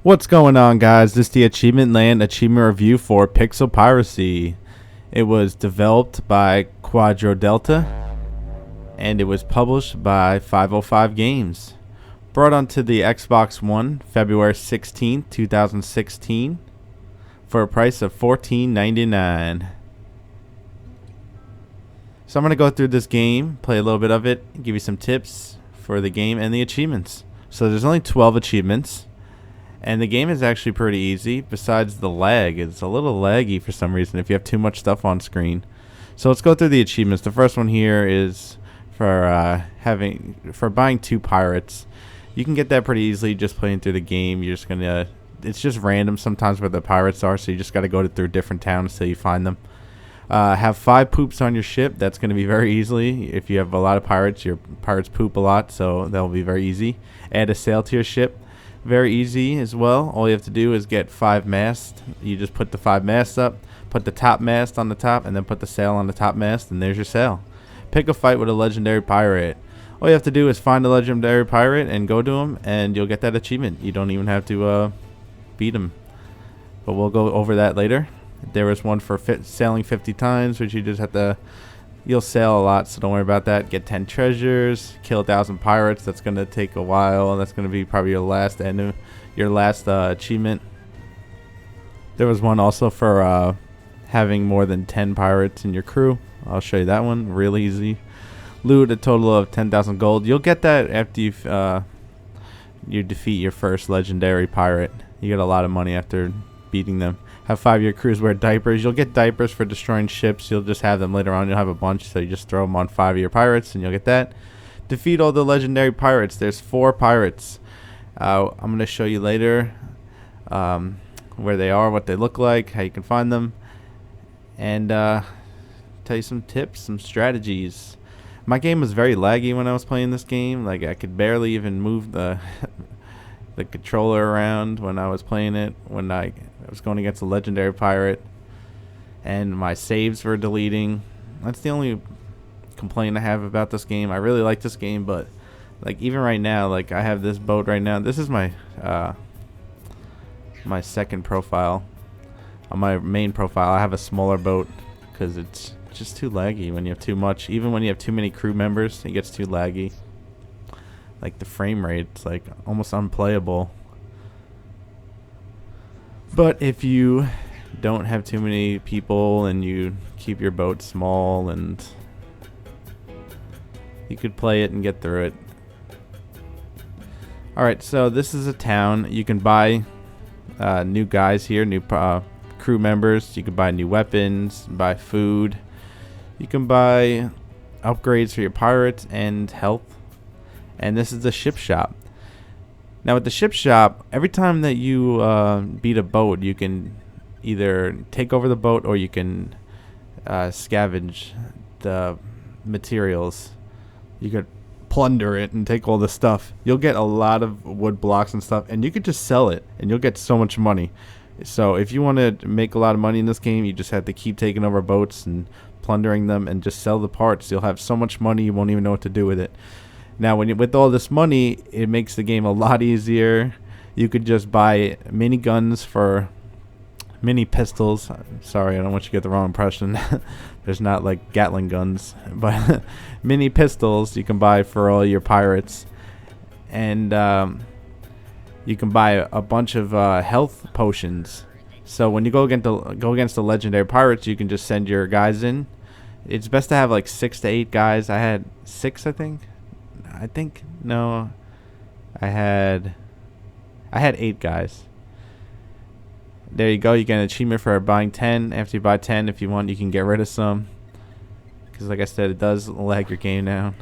What's going on, guys? This is the Achievement Land Achievement Review for Pixel Piracy. It was developed by Quadro Delta, and it was published by 505 Games. Brought onto the Xbox One February 16th, 2016 for a price of $14.99. So I'm going to go through this game, play a little bit of it, give you some tips for the game and the achievements. So there's only 12 achievements. And the game is actually pretty easy, besides the lag. It's a little laggy for some reason if you have too much stuff on screen. So let's go through the achievements. The first one here is for buying 2 pirates. You can get that pretty easily just playing through the game. You're just gonna it's just random sometimes where the pirates are, so you just gotta go through different towns till you find them. Have 5 poops on your ship. That's gonna be very easily. If you have a lot of pirates, your pirates poop a lot, so that'll be very easy. Add a sail to your ship. Very easy as well. All you have to do is get 5 masts. You just put the 5 masts up, put the top mast on the top, and then put the sail on the top mast, and there's your sail. Pick a fight with a legendary pirate. All you have to do is find a legendary pirate and go to him, and you'll get that achievement. You don't even have to beat him. But we'll go over that later. There was one for sailing 50 times, which you just have to... You'll sail a lot, so don't worry about that. Get 10 treasures, kill 1,000 pirates. That's gonna take a while, and that's gonna be probably your last achievement. There was one also for having more than 10 pirates in your crew. I'll show you that one. Real easy. Loot a total of 10,000 gold. You'll get that after you defeat your first legendary pirate. You get a lot of money after beating them. Have 5-year crews wear diapers. You'll get diapers for destroying ships. You'll just have them later on. You'll have a bunch, so you just throw them on 5-year pirates, and you'll get that. Defeat all the legendary pirates. There's 4 pirates. I'm going to show you later where they are, what they look like, how you can find them, and tell you some tips, some strategies. My game was very laggy when I was playing this game. Like, I could barely even move the the controller around when I was playing it, when I was going against a legendary pirate, and my saves were deleting. That's the only complaint I have about this game. I really like this game, but like even right now, like I have this boat right now. This is my my second profile. On my main profile, I have a smaller boat because it's just too laggy when you have too much. Even when you have too many crew members, it gets too laggy. Like the frame rate's like almost unplayable. But if you don't have too many people and you keep your boat small, and you could play it and get through it. Alright, so this is a town. You can buy new guys here, new crew members. You can buy new weapons, buy food. You can buy upgrades for your pirates and health. And this is the ship shop. Now with the ship shop, every time that you beat a boat, you can either take over the boat or you can scavenge the materials. You could plunder it and take all the stuff. You'll get a lot of wood blocks and stuff, and you could just sell it and you'll get so much money. So if you want to make a lot of money in this game, you just have to keep taking over boats and plundering them and just sell the parts. You'll have so much money you won't even know what to do with it. Now, with all this money, it makes the game a lot easier. You could just buy mini guns for mini pistols. Sorry, I don't want you to get the wrong impression. There's not like Gatling guns, but mini pistols you can buy for all your pirates, and you can buy a bunch of health potions. So when you go against the legendary pirates, you can just send your guys in. It's best to have like 6 to 8 guys. I had 6, I think. No, I had 8 guys. There you go. You get an achievement for buying 10. After you buy 10, if you want, you can get rid of some, because like I said, it does lag your game down.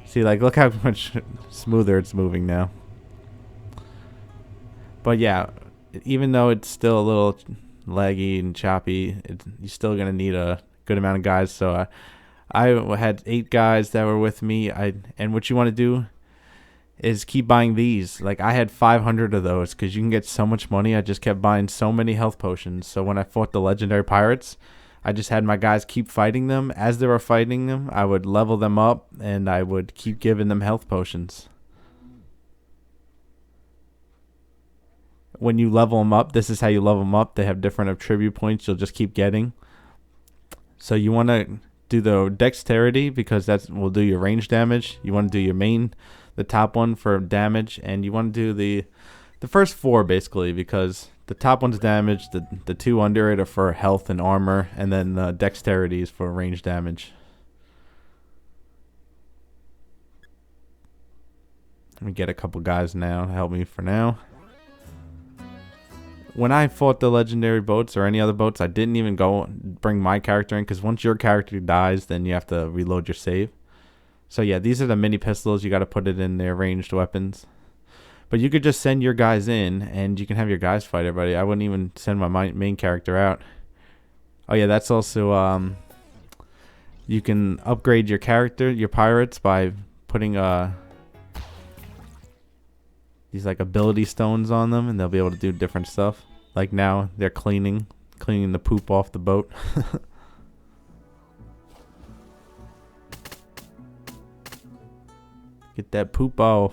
See, like, look how much smoother it's moving now. But yeah, even though it's still a little laggy and choppy, you're still gonna need a good amount of guys. So I had 8 guys that were with me. And what you want to do is keep buying these. Like, I had 500 of those because you can get so much money. I just kept buying so many health potions. So when I fought the legendary pirates, I just had my guys keep fighting them. As they were fighting them, I would level them up and I would keep giving them health potions. when you level them up, this is how you level them up. They have different attribute points you'll just keep getting. So you want to do the dexterity because that will do your range damage. You want to do your the top one for damage, and you want to do the first 4 basically, because the top one's damage, the 2 under it are for health and armor, and then the dexterity is for range damage. Let me get a couple guys now to help me for now. When I fought the legendary boats or any other boats, I didn't even bring my character in, because once your character dies, then you have to reload your save. So yeah, these are the mini pistols. You got to put it in their ranged weapons. But you could just send your guys in, and you can have your guys fight everybody. I wouldn't even send my main character out. Oh yeah, that's also you can upgrade your character, your pirates, by putting these like ability stones on them, and they'll be able to do different stuff. Like now they're cleaning the poop off the boat. Get that poop off.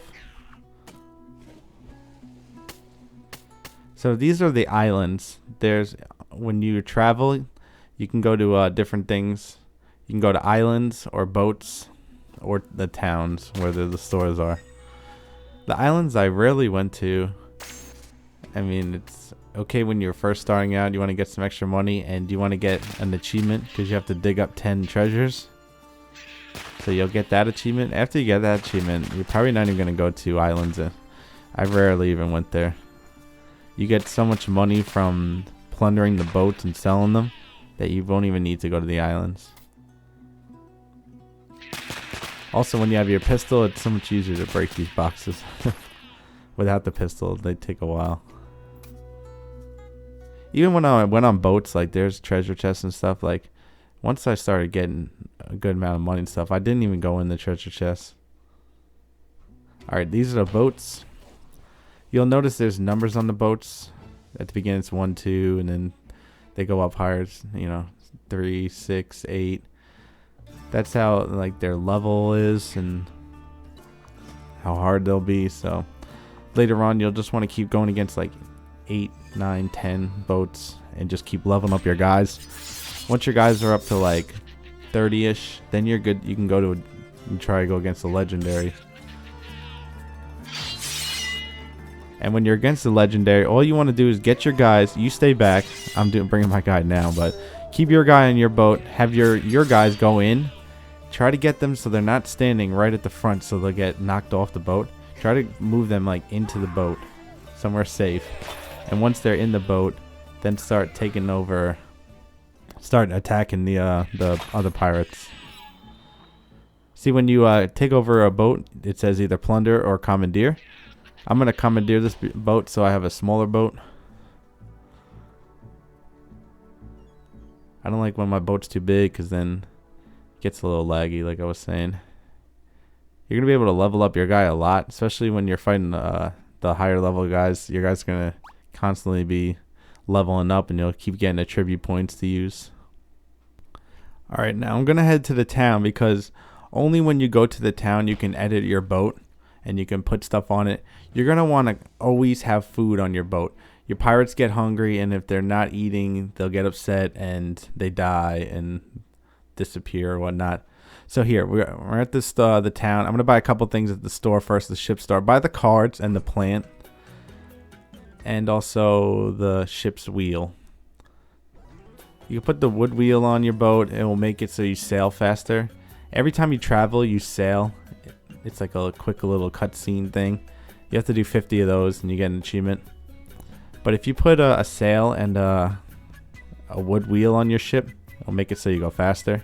So these are the islands. When you travel, you can go to different things. You can go to islands or boats or the towns where the stores are. The islands I rarely went to. I mean, it's okay when you're first starting out. You want to get some extra money, and you want to get an achievement because you have to dig up 10 treasures. So you'll get that achievement. After you get that achievement, you're probably not even going to go to islands. I rarely even went there. You get so much money from plundering the boats and selling them that you won't even need to go to the islands. Also, when you have your pistol, it's so much easier to break these boxes. Without the pistol, they take a while. Even when I went on boats, like there's treasure chests and stuff, like once I started getting a good amount of money and stuff, I didn't even go in the treasure chests. Alright, these are the boats. You'll notice there's numbers on the boats. At the beginning it's 1, 2, and then they go up higher, 3, 6, 8. That's how like their level is and how hard they'll be. So later on you'll just want to keep going against like 8, 9, 10 boats and just keep leveling up your guys. Once your guys are up to like 30-ish, then you're good. You can go to and try to go against the legendary. And when you're against the legendary, all you want to do is get your guys. You stay back. I'm bringing my guy now, but keep your guy on your boat. Have your guys go in. Try to get them so they're not standing right at the front, so they'll get knocked off the boat. Try to move them like into the boat, somewhere safe. And once they're in the boat, then start taking over. Start attacking the other pirates. See, when you take over a boat, it says either plunder or commandeer. I'm going to commandeer this boat so I have a smaller boat. I don't like when my boat's too big because then it gets a little laggy, like I was saying. You're going to be able to level up your guy a lot, especially when you're fighting the higher level guys. Your guy's going to constantly be leveling up, and you'll keep getting attribute points to use. Alright, now I'm going to head to the town because only when you go to the town you can edit your boat and you can put stuff on it. You're going to want to always have food on your boat. Your pirates get hungry, and if they're not eating, they'll get upset and they die and disappear or whatnot. So here, we're at this the town. I'm going to buy a couple things at the store first, the ship store. Buy the cards and the plant. And also the ship's wheel. You can put the wood wheel on your boat. It will make it so you sail faster. Every time you travel, you sail. It's like a quick little cutscene thing. You have to do 50 of those and you get an achievement. But if you put a sail and a wood wheel on your ship, it'll make it so you go faster.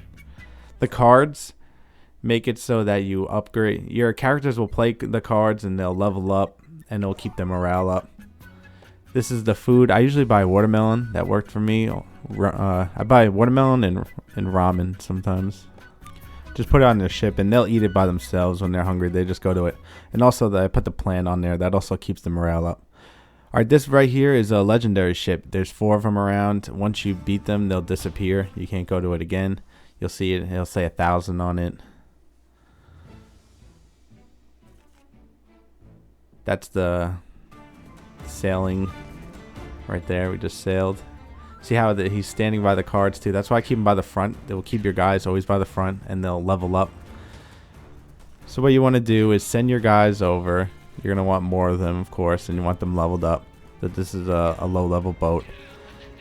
The cards make it so that you upgrade. Your characters will play the cards and they'll level up and it'll keep their morale up. This is the food. I usually buy watermelon. That worked for me. I buy watermelon and ramen sometimes. Just put it on their ship and they'll eat it by themselves when they're hungry. They just go to it. And also I put the plant on there. That also keeps the morale up. Alright, this right here is a legendary ship. There's 4 of them around. Once you beat them, they'll disappear. You can't go to it again. You'll see it. It'll say 1,000 on it. That's the sailing Right there, we just sailed. See how he's standing by the cards too. That's why I keep him by the front. They will keep your guys always by the front, and they'll level up. So what you want to do is send your guys over. You're going to want more of them, of course, and you want them leveled up. But this is a low-level boat.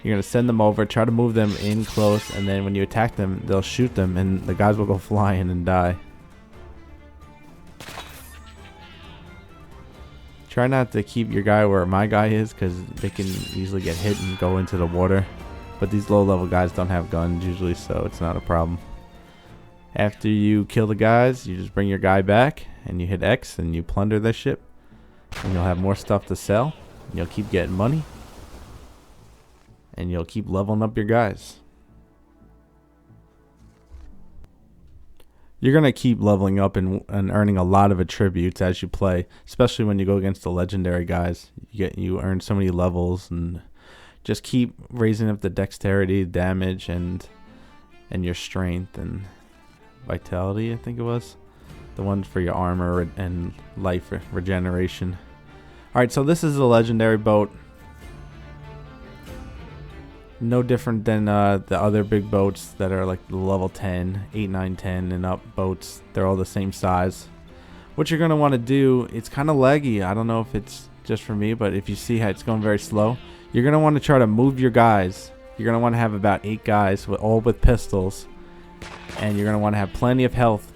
You're going to send them over, try to move them in close, and then when you attack them, they'll shoot them, and the guys will go flying and die. Try not to keep your guy where my guy is, because they can easily get hit and go into the water. But these low-level guys don't have guns usually, so it's not a problem. After you kill the guys, you just bring your guy back, and you hit X, and you plunder their ship. And you'll have more stuff to sell, and you'll keep getting money. And you'll keep leveling up your guys. You're going to keep leveling up and earning a lot of attributes as you play, especially when you go against the legendary guys. You earn so many levels, and just keep raising up the dexterity, damage, and your strength and vitality, I think it was. The ones for your armor and life regeneration. Alright, so this is a legendary boat. No different than the other big boats that are like the level 10, 8, 9, 10 and up boats. They're all the same size. What you're going to want to do, it's kind of laggy. I don't know if it's just for me, but if you see how it's going very slow, you're going to want to try to move your guys. You're going to want to have about 8 guys, all with pistols. And you're going to want to have plenty of health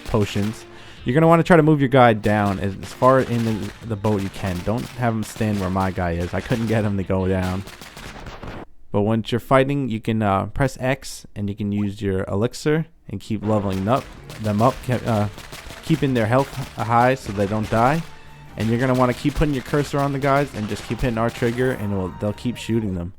potions. You're going to want to try to move your guy down as far in the boat you can. Don't have him stand where my guy is. I couldn't get him to go down. But once you're fighting, you can press X and you can use your elixir and keep leveling them up, keeping their health high so they don't die. And you're going to want to keep putting your cursor on the guys and just keep hitting R trigger, and they'll keep shooting them.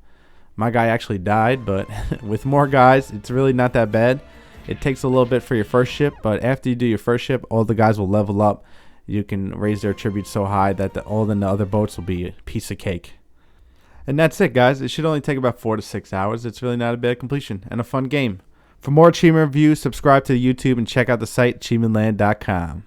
My guy actually died, but with more guys, it's really not that bad. It takes a little bit for your first ship, but after you do your first ship, all the guys will level up. You can raise their attributes so high that all the other boats will be a piece of cake. And that's it, guys. It should only take about 4 to 6 hours. It's really not a bad completion and a fun game. For more achievement reviews, subscribe to the YouTube and check out the site achievementland.com.